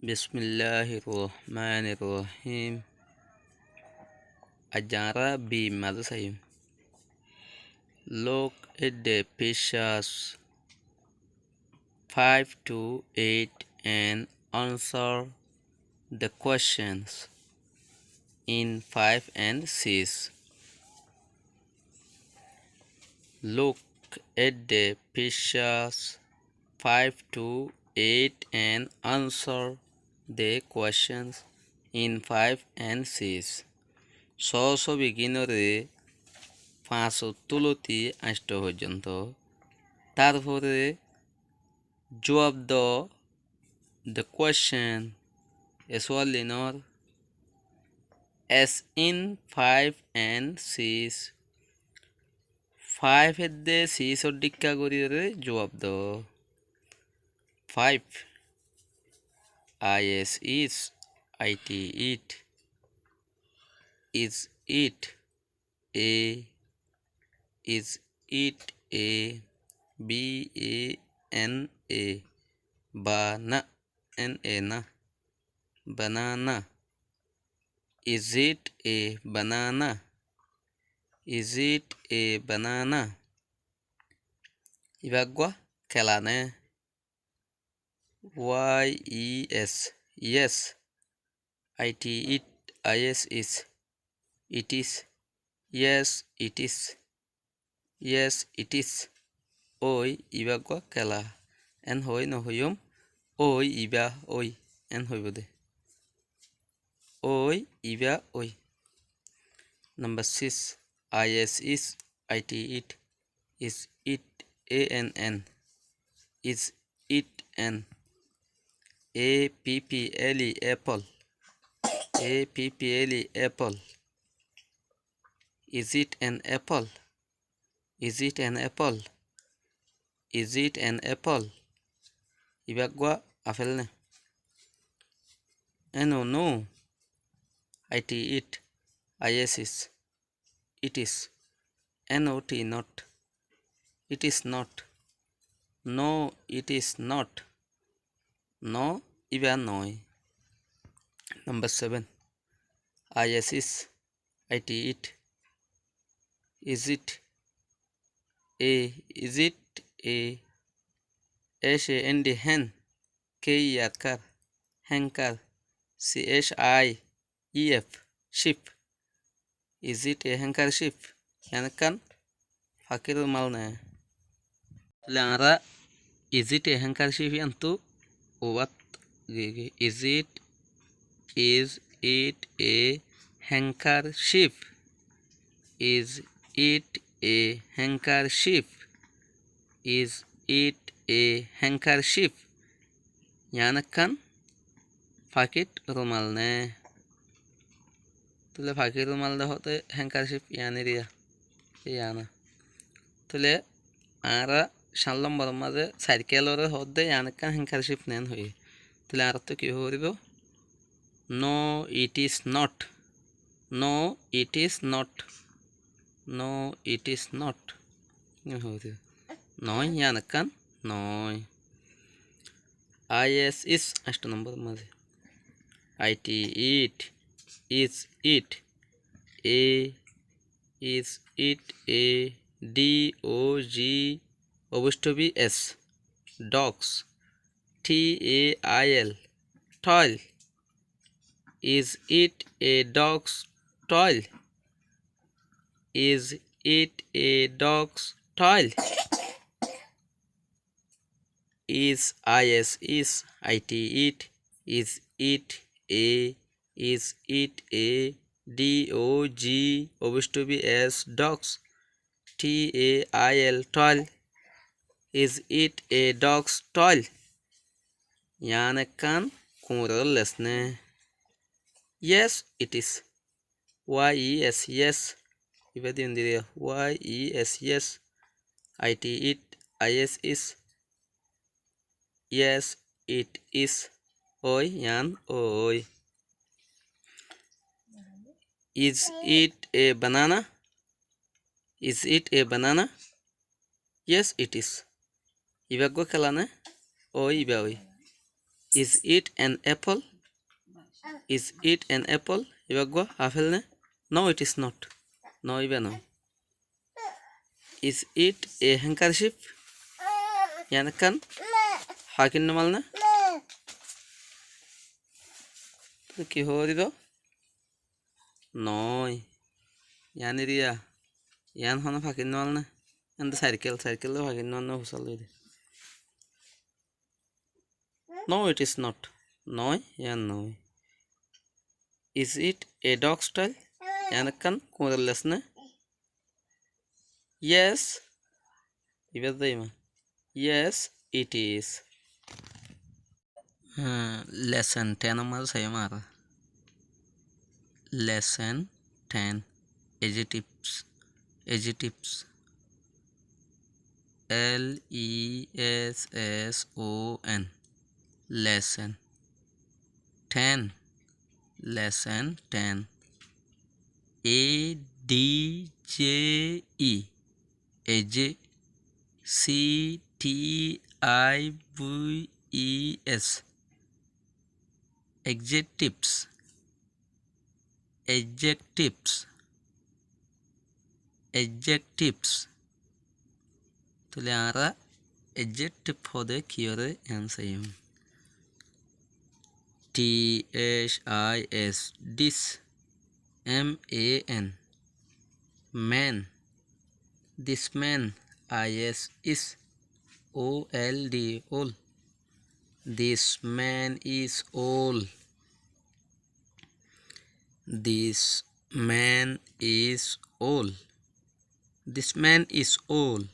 Bismillahirrahmanirrahim. Ajara bi madasayim. Look at the pictures 5 to 8 and answer the questions in 5 and 6. Look at the pictures 5 to 8 and answer the questions in 5 and 6. So beginner 5 8 পর্যন্ত তারপরে জবাব দাও the question as well in or as in 5 and 6 5 এর দে 6 ওর ডিক্কা করিরে জবাব দাও 5 is it it is it a is it a b a n a bana n a na banana is it a banana is it a banana ibagwa kelane yes yes it is it is yes it is yes it is oi ibagwa kela en hoy no hoyum oi iba oi en hoybode oi iba oi. Number 6 is it is it ann is it an apple apple apple is it an apple is it an apple is it an apple ibagwa afelne no it is it is not not it is not no it is not no iba noy. Number 7 is it is it a is it a and hen k yakar hankar chif ship is it a handkerchief yani kan fakir malne lara is it a handkerchief yantu what is it a handkerchief is it a handkerchief is it a handkerchief yani kan fakir rumalne তুলে ফাঁকি রুমাল হতে হ্যাঙ্কারশিপ ইয়ানি রিয়া ইয়ানা তুলে আর 7 নম্বর মাঝে সাইকেলরে হতে ইয়ানকান হ্যাঙ্কারশিপ নেন হই তুলে আর তো কি হইব no it is not no it is not no it is not হইব নয় ইয়ানকান নয় is 8 নম্বর মাঝে it is it a is it a dog obustrophe s dogs tail toil is it a dog's toil is it a dog's toil is it is it a is it a dog obustrophe s dogs tail toil is it a dog's toil yanekan kumurallesne yes it is yes ibadindire yes it is yes it is oi yan oi. Is it a banana is it a banana yes it is ibaggo kelane oi iba oi Is it an apple? Is it an apple? ಇವಾಗ apple ನೆ? No, it is not. No, even no. Is it a handkerchief? Yanakan? Hakin malna? কি হরিদো? নয়। ইয়ানিরিয়া। ইয়ান হনা ফাকিন মালনা? And cycle ফাকিন মালনা হুসাল দিদি। No, it is not. নয়, ইয়ান নয়। Is it a dog style? Yanakan kurelesne? Yes. Ibadaima. Yes, it is. Lesson 10 number sayamara. Lesson 10. Adjectives. Adjectives. LESSON. Lesson 10. Lesson 10. ADJE. AJ. CTIVES. Adjectives. Adjectives. Adjectives. തുല്യാറ adjective ഹോദെ കിയോറെ ആൻസയും. THIS. This. MAN. Man. This man. IS. Is. OLD. All. This man is old. This man is old. This man is old.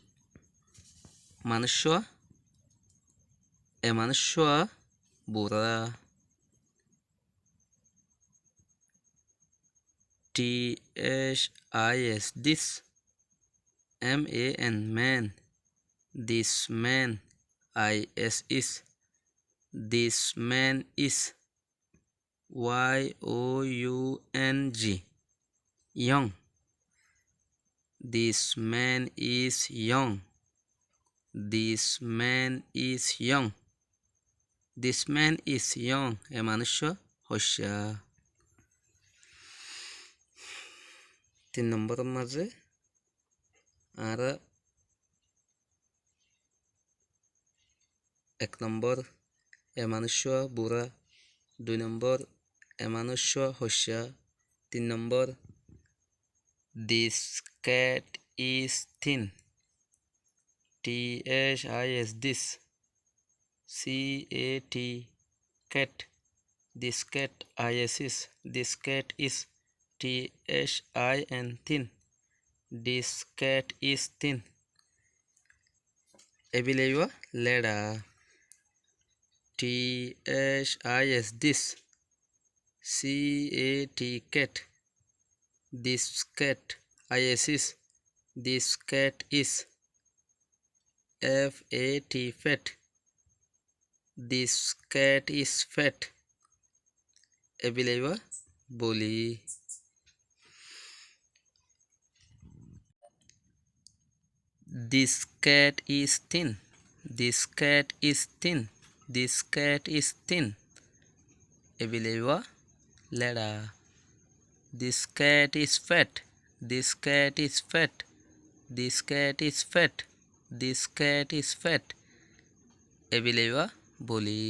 Manusha. A manusha. Bura. THIS. This. MAN. Man. This man. IS. Is. This man is. YOUNG. Young. This man is young. This man is young. This man is young. A manusha hosha. 3 নম্বর মাঝে আর 1 নম্বর এ মানুষ্য বুড়া, 2 নম্বর এ মানুষ্য হস্যা, 3 নম্বর this cat is thin. THIS. This. CAT. Cat. This cat. IS. This cat is. THIN. Thin. This cat is thin. Ebileva leda. THIS. This. CAT. Cat. This cat. IS. This cat is. FAT. Fat. This cat is fat. Ebileva boli. This cat is thin. This cat is thin. This cat is thin. Ebileva leda. This cat is fat. This cat is fat. This cat is fat. This cat is fat. Ebileva boli.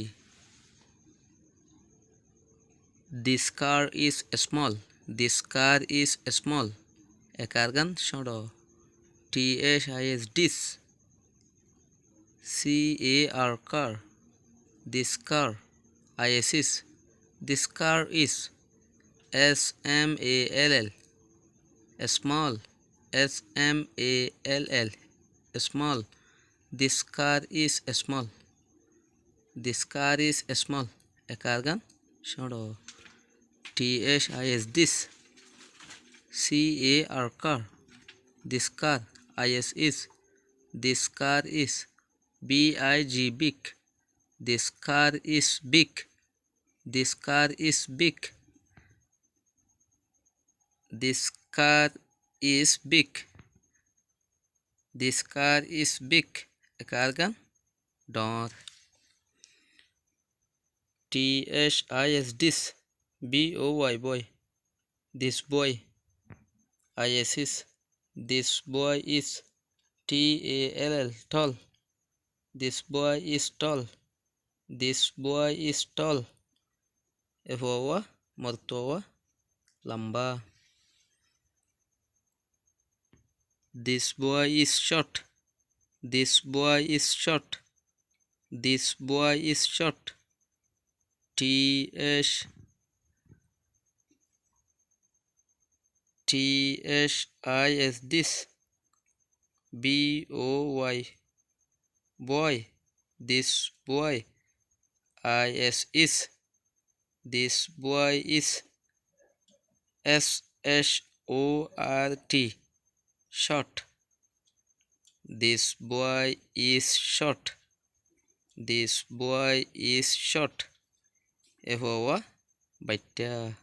This car is small. This car is small. Ekargan shodo. THIS. This. CAR. Car. This car. IS. This car is. SMALL. Small. SMALL. Small. This car is small. This car is small. Ekargan shodo. THIS. This. CAR. Car. This car. IS. This car is. BIG. Big. This car is big. This car is big. This car is big. This car is big. Ekargan door. TSIS this. BOY boy. This boy. ISIS. This boy is. TALL tall. This boy is tall. This boy is tall. FOA مرتوى lamba. This boy is short. This boy is short. This boy is short. TSIS this. BOY boy. This boy. ISIS. This boy is. SHORT short. This boy is short. This boy is short. FOA baita.